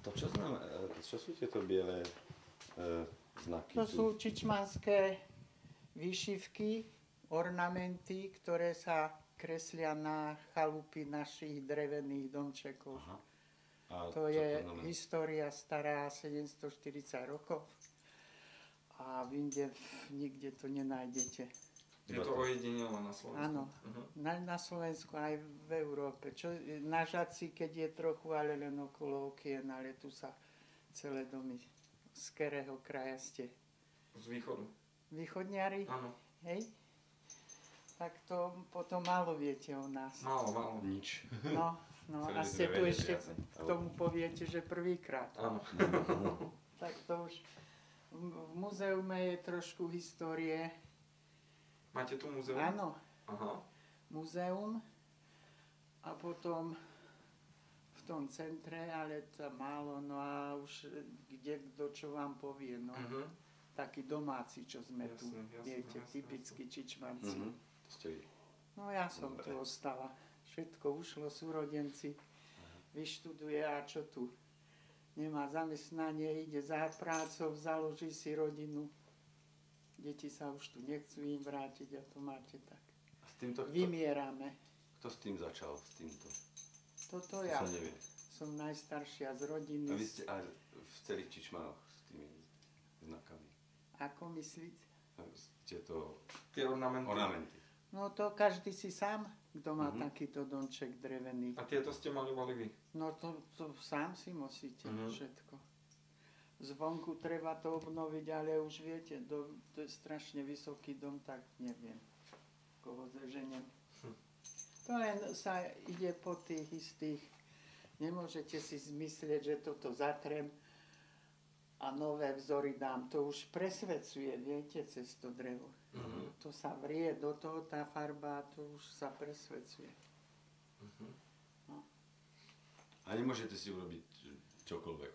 To čo sú tieto biele znaky? To sú čičmanské výšivky, ornamenty, ktoré sa kreslia na chalupy našich drevených domčekov. Aha. A To je znamená? história stará 740 rokov a inde nikde to nenájdete. Je to ojedinelé na Slovensku? Áno, na Slovensku aj v Európe. Na Žadci, keď je trochu, ale len okolo okien, ale tu sa celé domy z ktorého kraja ste? Z východu. Východniari? Áno. Hej? Tak to potom málo viete o nás. Málo. Nič. No Celý a ste tu vedete ešte asi. k tomu poviete, že prvýkrát. Áno. Tak to už v muzeume je trošku histórie. Máte tu múzeum? Áno, Aha. muzeum a potom v tom centre, ale to málo, no a už kde kto čo vám povie, no. Takí domáci, čo sme tu, viete, typickí čičmanci. To ste vy. No ja som tu ostala. Všetko ušlo, súrodenci, vyštuduje a čo tu? Nemá zamestnanie, ide za prácou, založí si rodinu. Deti sa už tu nechcú im vrátiť a to máte tak. A s týmto Vymierame. Kto s tým začal? S týmto? Toto To ja. sa nevie. Som najstaršia z rodiny. A vy ste aj v celých Čičmanoch s tými znakami. Ako myslíte? Ste to Tie ornamenty. No to každý si sám, kto má takýto domček drevený. A tieto ste maľovali vy? No to sám si musíte všetko. Zvonku treba to obnoviť, ale už viete, to je strašne vysoký dom, tak neviem, koho zeženiem. To len sa ide po tých istých, nemôžete si zmyslieť, že toto zatrem a nové vzory dám. To už presvedcuje, viete, cez to drevo. To sa vrie do toho, tá farba, to už sa presvedcuje. No. A nemôžete si urobiť čokoľvek.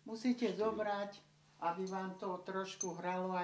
Musíte zobrať, aby vám to trošku hralo aj